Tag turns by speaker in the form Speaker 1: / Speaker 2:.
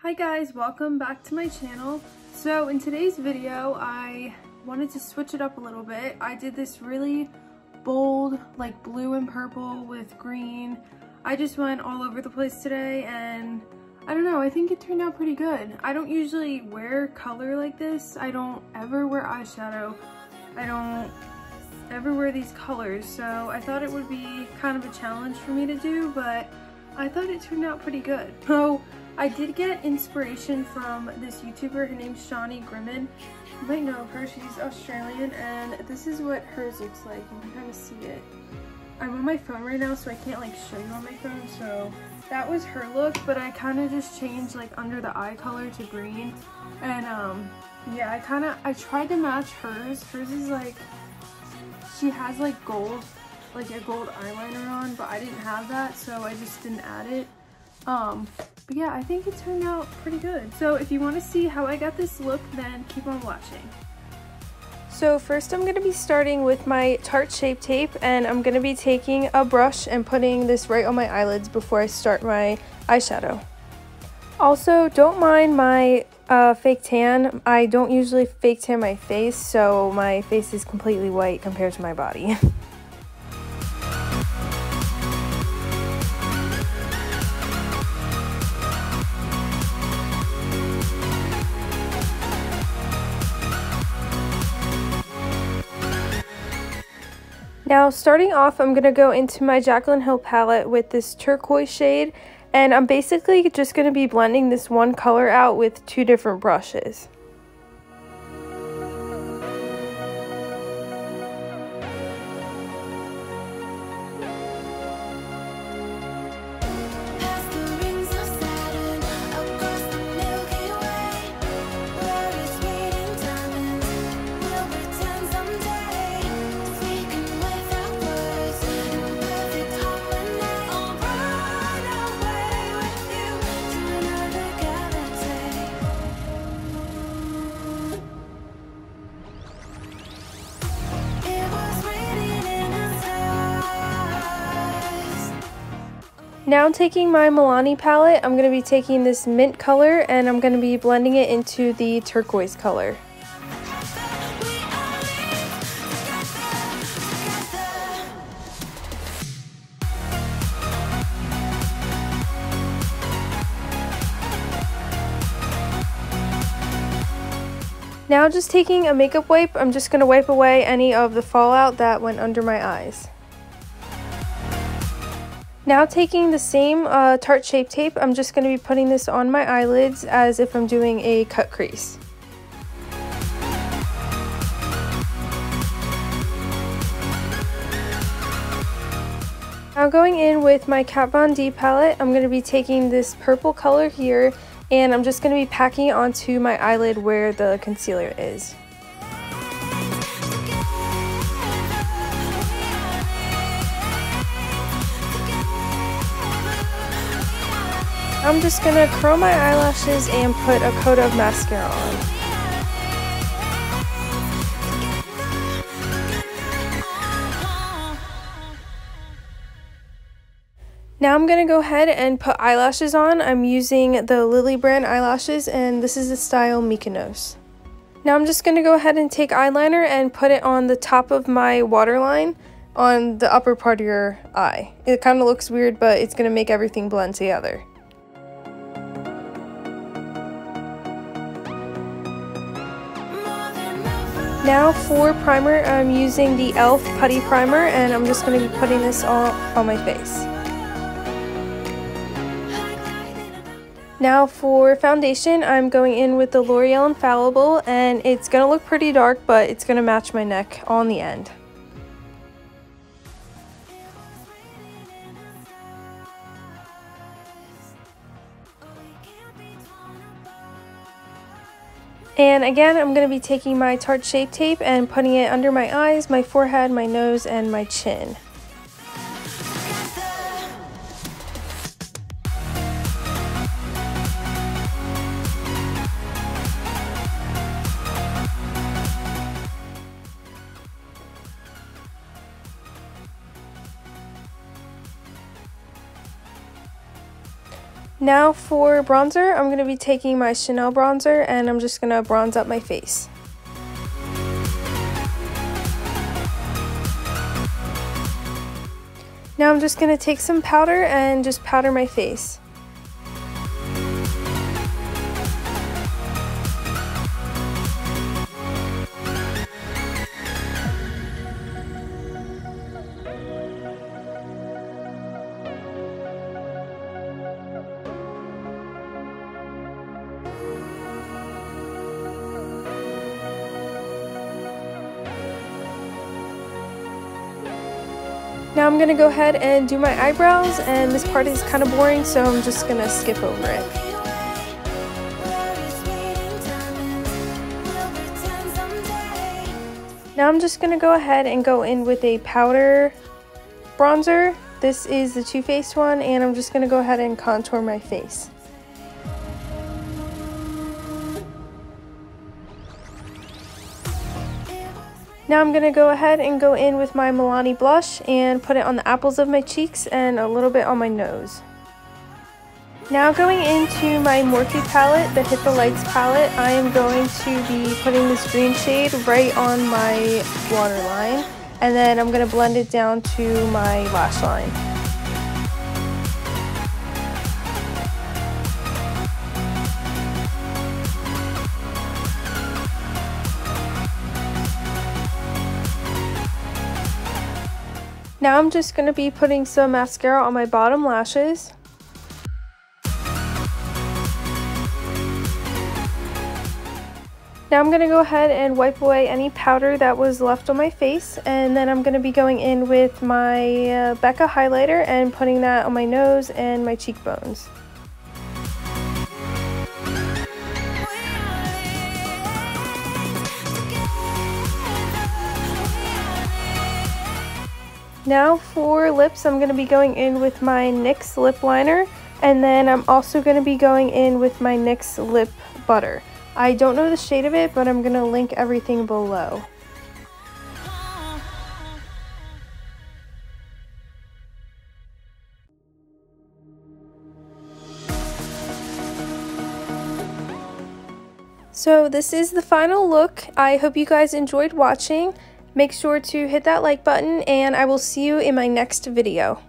Speaker 1: Hi guys, welcome back to my channel. So in today's video, I wanted to switch it up a little bit. I did this really bold, like blue and purple with green. I just went all over the place today and I don't know, I think it turned out pretty good. I don't usually wear color like this. I don't ever wear eyeshadow. I don't ever wear these colors, so I thought it would be kind of a challenge for me to do, but I thought it turned out pretty good. So I did get inspiration from this YouTuber. Her name's Shani Grimmin. You might know of her. She's Australian, and this is what hers looks like. You can kind of see it. I'm on my phone right now, so I can't like show you on my phone. So that was her look, but I kind of just changed like under the eye color to green. And yeah, I tried to match hers. Hers is like, she has like gold, like a gold eyeliner on, but I didn't have that, so I just didn't add it. But yeah, I think it turned out pretty good. So if you want to see how I got this look, then keep on watching. So first I'm going to be starting with my Tarte Shape Tape, and I'm going to be taking a brush and putting this right on my eyelids before I start my eyeshadow. Also, don't mind my fake tan. I don't usually fake tan my face, so my face is completely white compared to my body. Now starting off, I'm going to go into my Jaclyn Hill palette with this turquoise shade, and I'm basically just going to be blending this one color out with two different brushes. Now taking my Milani palette, I'm going to be taking this mint color and I'm going to be blending it into the turquoise color. Now just taking a makeup wipe, I'm just going to wipe away any of the fallout that went under my eyes. Now taking the same Tarte Shape Tape, I'm just going to be putting this on my eyelids as if I'm doing a cut crease. Now going in with my Kat Von D palette, I'm going to be taking this purple color here and I'm just going to be packing it onto my eyelid where the concealer is. I'm just going to curl my eyelashes and put a coat of mascara on. Now I'm going to go ahead and put eyelashes on. I'm using the Lily brand eyelashes, and this is the style Mykonos. Now I'm just going to go ahead and take eyeliner and put it on the top of my waterline on the upper part of your eye. It kind of looks weird, but it's going to make everything blend together. Now for primer, I'm using the e.l.f. Putty Primer, and I'm just going to be putting this all on my face. Now for foundation, I'm going in with the L'Oreal Infallible, and it's going to look pretty dark, but it's going to match my neck on the end. And again, I'm going to be taking my Tarte Shape Tape and putting it under my eyes, my forehead, my nose, and my chin. Now for bronzer, I'm going to be taking my Chanel bronzer and I'm just going to bronze up my face. Now I'm just going to take some powder and just powder my face. Now I'm going to go ahead and do my eyebrows, and this part is kind of boring, so I'm just going to skip over it. Now I'm just going to go ahead and go in with a powder bronzer. This is the Too Faced one, and I'm just going to go ahead and contour my face. Now I'm going to go ahead and go in with my Milani blush and put it on the apples of my cheeks and a little bit on my nose. Now going into my Morphe palette, the Hit the Lights palette, I am going to be putting this green shade right on my waterline, and then I'm going to blend it down to my lash line. Now I'm just going to be putting some mascara on my bottom lashes. Now I'm going to go ahead and wipe away any powder that was left on my face, and then I'm going to be going in with my Becca highlighter and putting that on my nose and my cheekbones. Now for lips, I'm going to be going in with my NYX lip liner, and then I'm also going to be going in with my NYX lip butter. I don't know the shade of it, but I'm going to link everything below. So this is the final look. I hope you guys enjoyed watching. Make sure to hit that like button, and I will see you in my next video.